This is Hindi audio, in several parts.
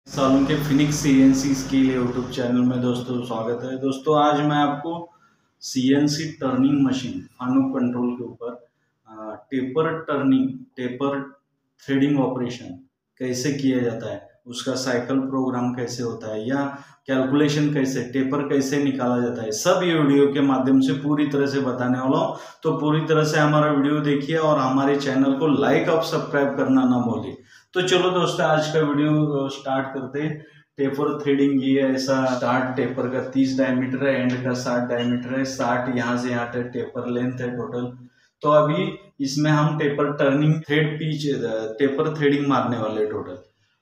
सालों के Phoenix CNC skill YouTube channel में दोस्तों स्वागत है। दोस्तों आज मैं आपको सीएनसी टर्निंग मशीन फानुक कंट्रोल के ऊपर टेपर थ्रेडिंग ऑपरेशन कैसे किया जाता है, उसका साइकिल प्रोग्राम कैसे होता है या कैलकुलेशन कैसे, टेपर कैसे निकाला जाता है, सब ये वीडियो के माध्यम से पूरी तरह से बताने वाला हूँ। तो पूरी तरह से हमारा वीडियो देखिए और हमारे चैनल को लाइक और सब्सक्राइब करना ना भूलिए। तो चलो दोस्तों आज का वीडियो स्टार्ट करते हैं। टेपर थ्रेडिंग ये ऐसा स्टार्ट टेपर का 30 डायमीटर है, एंड का 60 डायमीटर है। 60 यहाँ से यहाँ तक टेपर लेंथ है टोटल। तो अभी इसमें हम taper turning thread pitch taper threading मारने वाले टोटल।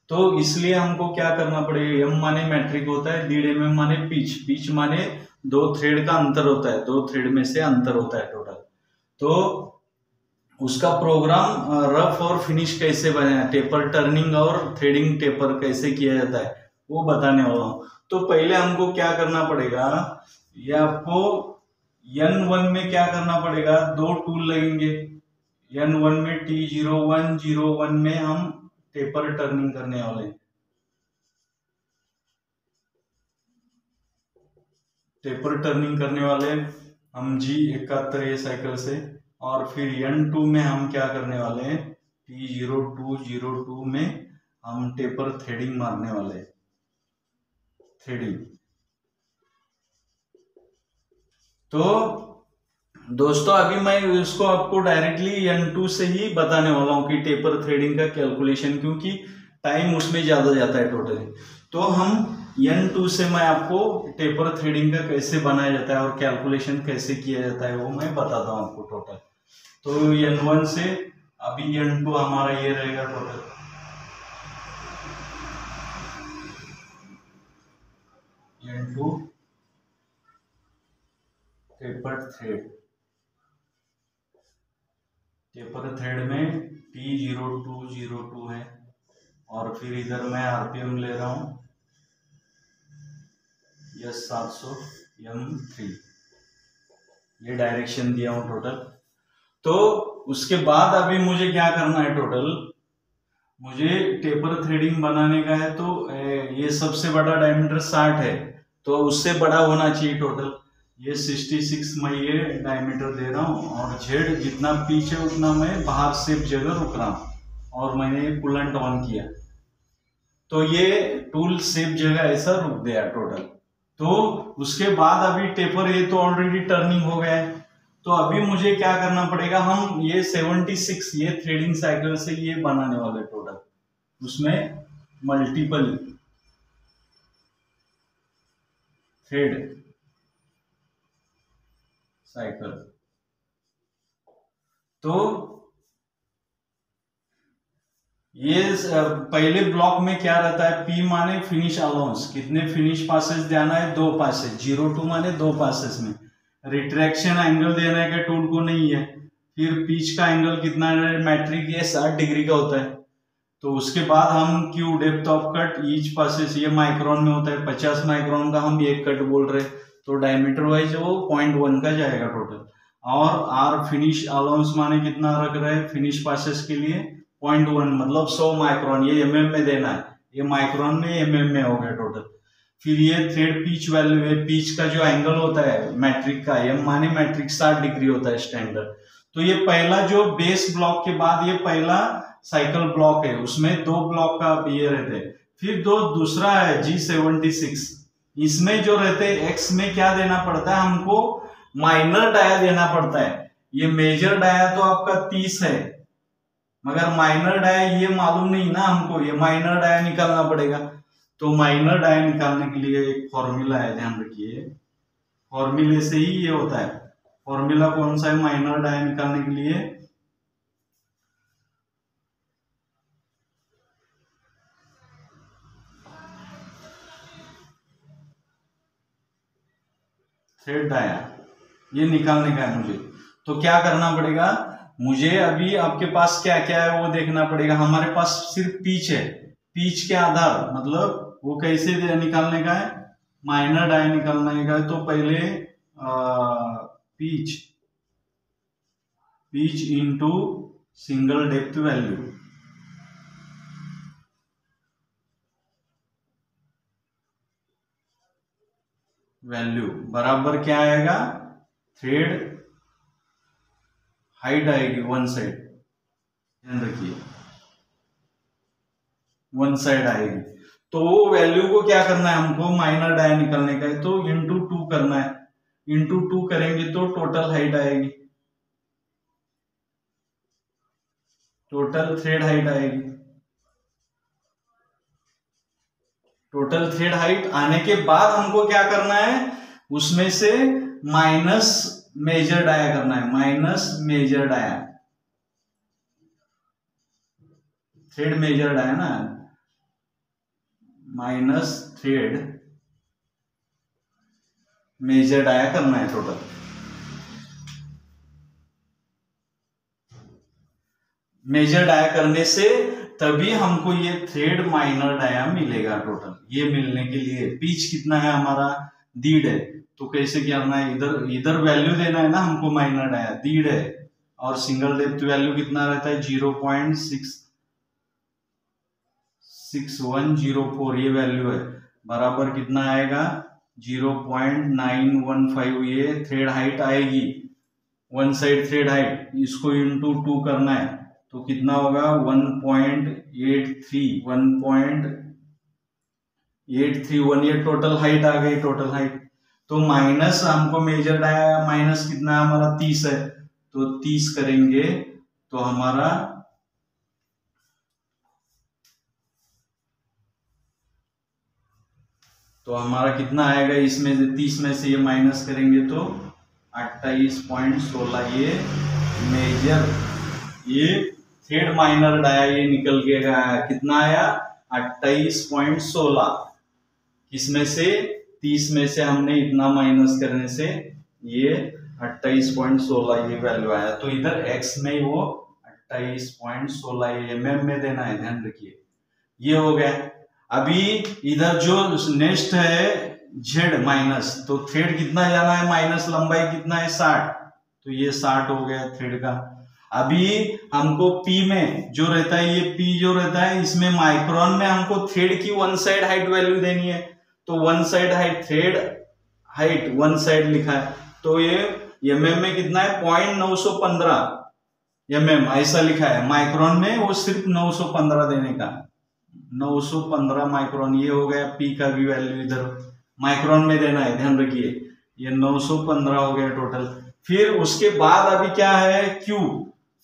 तो इसलिए हमको क्या करना पड़ेगा, एम माने मैट्रिक होता है, 1.5 mm माने पिच, पिच माने दो थ्रेड का अंतर होता है, दो थ्रेड में से अंतर होता है टोटल। तो उसका प्रोग्राम रफ और फिनिश कैसे बनाया, टेपर टर्निंग और थ्रेडिंग टेपर कैसे किया जाता है वो बताने वाला हूँ। तो पहले हमको क्या करना पड़ेगा, ये आपको N1 में क्या करना पड़ेगा, दो टूल लगेंगे। N1 में T0101 में हम टेपर टर्निंग करने वाले हैं, टेपर टर्निंग करने वाले हम G71 ये साइकिल से। और फिर N2 में हम क्या करने वाले हैं, T0202 में हम टेपर थ्रेडिंग मारने वाले हैं, थ्रेडिंग। तो दोस्तों अभी मैं इसको आपको डायरेक्टली N2 से ही बताने वाला हूँ कि टेपर थ्रेडिंग का कैलकुलेशन, क्योंकि टाइम उसमें ज्यादा जाता है टोटली। तो हम N2 से मैं आपको टेपर थ्रेडिंग का कैसे बनाया जाता है और कैलकुलेशन कैसे किया जाता है वो मैं बताता हूँ आपको टोटल। तो N1 से अभी N2 हमारा ये रहेगा total. N2 taper thread, taper thread में T0202 है। और फिर इधर मैं आरपीएम ले रहा हूं S700 M3, ये डायरेक्शन दिया हूं टोटल। तो उसके बाद अभी मुझे क्या करना है टोटल, मुझे टेपर थ्रेडिंग बनाने का है। तो ये सबसे बड़ा डायमीटर 60 है, तो उससे बड़ा होना चाहिए टोटल। ये 66 मैं ये डायमीटर दे रहा हूँ, और जेड जितना पीछे उतना मैं बाहर सेफ जगह रुक रहा हूँ, और मैंने कूलेंट ऑन किया तो ये टूल सेफ जगह ऐसा रुक गया टोटल। तो उसके बाद अभी टेपर ये तो ऑलरेडी टर्निंग हो गया है। तो अभी मुझे क्या करना पड़ेगा, हम ये 76 ये थ्रेडिंग साइकिल से ये बनाने वाले टोटल, उसमें मल्टीपल थ्रेड साइकिल। तो ये पहले ब्लॉक में क्या रहता है, पी माने फिनिश अलाउंस, कितने फिनिश पासेस देना है, दो पासेस, 02 माने दो पासेस में। रिट्रैक्शन एंगल देना है कि टूल को नहीं है। फिर पिच का एंगल कितना है, मैट्रिक ये 60 डिग्री का होता है। तो उसके बाद हम Q depth of cut each passes, ये माइक्रोन में होता है, 50 माइक्रोन का हम एक कट बोल रहे, तो डायमीटर वाइज वो 0.1 का जाएगा टोटल। और आर फिनिश अलाउंस माने कितना रख रहे हैं फिनिश पासेस के लिए, 0.1 मतलब 100 माइक्रोन, ये एमएम में देना है, ये माइक्रोन में एमएम में हो गया टोटल। फिर ये थ्रेड पिच वैल्यू है, पिच का जो एंगल होता है मैट्रिक का, एम माने मैट्रिक 60 डिग्री होता है स्टैंडर्ड। तो ये पहला जो बेस ब्लॉक के बाद ये पहला साइकिल ब्लॉक है, उसमें दो ब्लॉक का ये रहते हैं। फिर दो दूसरा है G76, इसमें जो रहते हैं एक्स में क्या देना पड़ता है हमको, माइनर डाया देना पड़ता है। ये मेजर डाया तो आपका 30 है, मगर माइनर डाया ये मालूम नहीं ना हमको, ये माइनर डाया निकालना पड़ेगा। तो माइनर डाया निकालने के लिए एक फॉर्मूला है, ध्यान रखिए, फॉर्मूले से ही ये होता है। फॉर्मूला कौन सा है माइनर डाया निकालने के लिए, थ्रेड डाया ये निकालने का है मुझे। तो क्या करना पड़ेगा, मुझे अभी आपके पास क्या क्या है वो देखना पड़ेगा। हमारे पास सिर्फ पिच है, पिच के आधार मतलब वो कैसे निकालने का है, माइनर डाया निकालने का है। तो पहले pitch, pitch into single depth value, value बराबर क्या आएगा, थ्रेड हाइट आएगी वन साइड, ध्यान रखिए वन साइड आएगी। तो वो वैल्यू को क्या करना है हमको, माइनर डाया निकलने का है, तो इंटू 2 करना है। इंटू 2 करेंगे तो टोटल हाइट आएगी, टोटल थ्रेड हाइट आएगी। टोटल थ्रेड हाइट आने के बाद हमको क्या करना है, उसमें से माइनस मेजर डाया करना है, minus major dia, thread major dia ना, माइनस थ्रेड मेजर डाया करना है टोटल। मेजर डाया करने से तभी हमको ये थ्रेड माइनर डाया मिलेगा टोटल। ये मिलने के लिए पिच कितना है हमारा, दीड है, तो कैसे करना है, इधर इधर वैल्यू देना है ना हमको, माइनर डाया दीड है और सिंगल डेप्थ वैल्यू कितना रहता है 0.6104, ये वैल्यू है, बराबर कितना आएगा 0.915। ये थ्रेड हाइट आएगी, वन साइड थ्रेड हाइट, इसको इंटू 2 करना है तो कितना होगा 1.831, ये टोटल हाइट आ गई, टोटल हाइट। तो माइनस हमको मेजर डाया, माइनस कितना हमारा 30 है, तो 30 करेंगे तो हमारा कितना आएगा, इसमें से 30 में से ये माइनस करेंगे तो 28.16, ये मेजर, ये थ्रेड माइनर डाया ये निकल के गया, कितना आया 28.16, किसमें से 30 में से हमने इतना माइनस करने से ये 28.16 ये वैल्यू आया। तो इधर x में वो 28.16 mm में देना है, ध्यान रखिए, ये हो गया। अभी इधर जो नेक्स्ट है z माइनस, तो थ्रेड कितना जाना है माइनस, लंबाई कितना है 60, तो ये 60 हो गया थ्रेड का। अभी हमको P में जो रहता है, ये P जो रहता है इसमें माइक्रोन में हमको थ्रेड की वन साइड हाइट वैल्यू देनी है, तो one side height, thread height one side लिखा है, तो ये mm में कितना है 0.915 mm ऐसा लिखा है, माइक्रोन में वो सिर्फ 915 देने का, 915 माइक्रोन, ये हो गया P का भी वैल्यू इधर माइक्रोन में देना है, ध्यान रखिए, ये 915 हो गया टोटल। फिर उसके बाद अभी क्या है Q,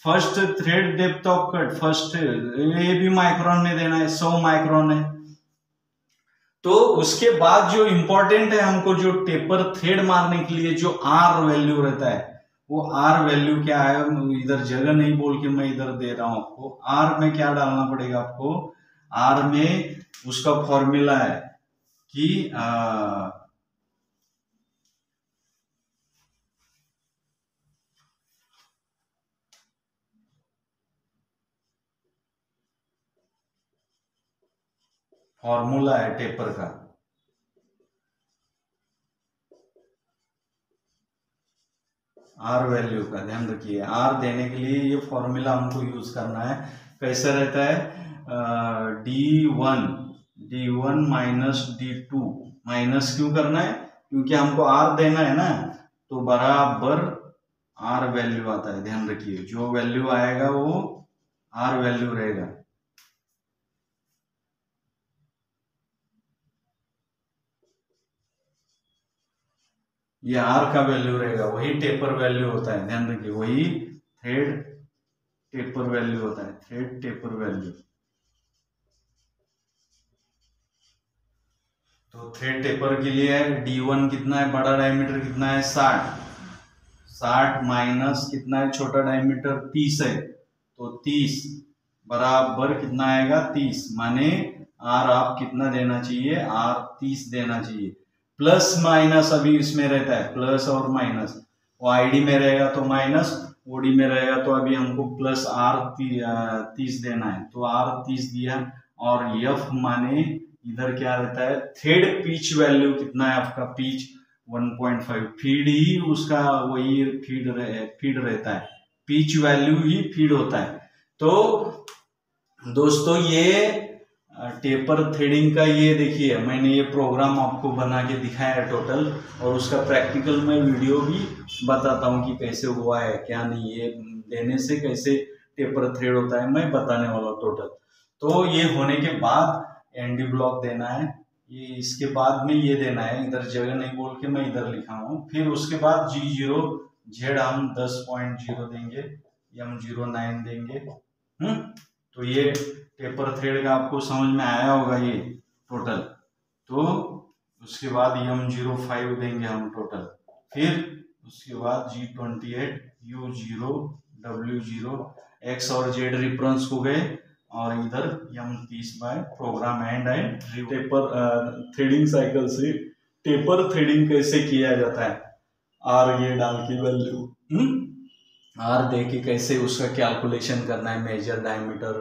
first thread depth of cut, first ये भी माइक्रोन में देना है, 100 माइक्रोन है। तो उसके बाद जो इंपॉर्टेंट है हमको, जो टेपर थ्रेड मारने के लिए जो R वैल्यू रहता है, वो R वैल्यू क्या है, इधर जगह नहीं बोल के मैं इधर दे रहा हूं आपको। R में क्या डालना पड़ेगा आपको, R में उसका फॉर्मूला है कि फॉर्मूला है टेपर का, आर वैल्यू का, ध्यान रखिए। आर देने के लिए ये फॉर्मूला हमको यूज करना है, कैसे रहता है D1 माइनस D2, माइनस क्यों करना है, क्योंकि हमको आर देना है ना, तो बराबर आर वैल्यू आता है, ध्यान रखिए, जो वैल्यू आएगा वो आर वैल्यू रहेगा। ये आर का वैल्यू रहेगा, वही टेपर वैल्यू होता है, ध्यान रखिए, वही थ्रेड टेपर वैल्यू होता है, थ्रेड टेपर वैल्यू। तो थ्रेड टेपर के लिए D1 कितना है, बड़ा डायमीटर कितना है 60 माइनस कितना है छोटा डायमीटर 30 है, तो 30 बराबर कितना आएगा 30, माने आर आप कितना देना चाहिए, आर 30 देना चाहिए। प्लस माइनस अभी इसमें रहता है, प्लस और माइनस, वो आईडी में रहेगा तो माइनस, ओडी में रहेगा तो अभी हमको प्लस आर 30 देना है, तो आर 30 दिया। और एफ माने इधर क्या रहता है, थ्रेड पिच वैल्यू कितना है आपका, पिच 1.5, फीड ही उसका वही फीड रहता है, पिच वैल्यू ही फीड होता है। तो दोस्तों ये टेपर थ्रेडिंग का ये देखिए मैंने ये प्रोग्राम आपको बना के दिखाया है टोटल, और उसका प्रैक्टिकल में वीडियो भी बताता हूँ कि कैसे हुआ है क्या नहीं, ये देने से कैसे टेपर थ्रेड होता है मैं बताने वाला हूँ टोटल। तो ये होने के बाद एनडी ब्लॉक देना है, ये इसके बाद में ये देना है, इधर जगह नहीं बोल के मैं इधर लिखा हूँ। फिर उसके बाद G0 Z हम 10.0 देंगे, M09 देंगे। तो ये टेपर थ्रेड का आपको समझ में आया होगा ये टोटल। तो उसके बाद M05 देंगे हम टोटल। फिर उसके बाद G28 U0 W0 X और Z रिफरेंस हो गए, और इधर M30 by program and taper threading cycle से टेपर थ्रेडिंग कैसे किया जाता है, आर ये डाल के वैल्यू आर दे के कैसे उसका कैलकुलेशन करना है, मेजर डायमीटर,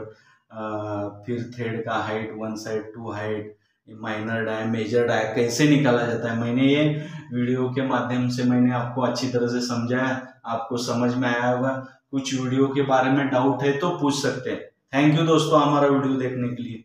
फिर थ्रेड का height, one side two height, minor dia major dia कैसे निकाला जाता है। मैंने ये वीडियो के माध्यम से मैंने आपको अच्छी तरह से समझाया, आपको समझ में आया होगा। कुछ वीडियो के बारे में डाउट है तो पूछ सकते हैं। थैंक यू दोस्तों हमारा वीडियो देखने के लिए।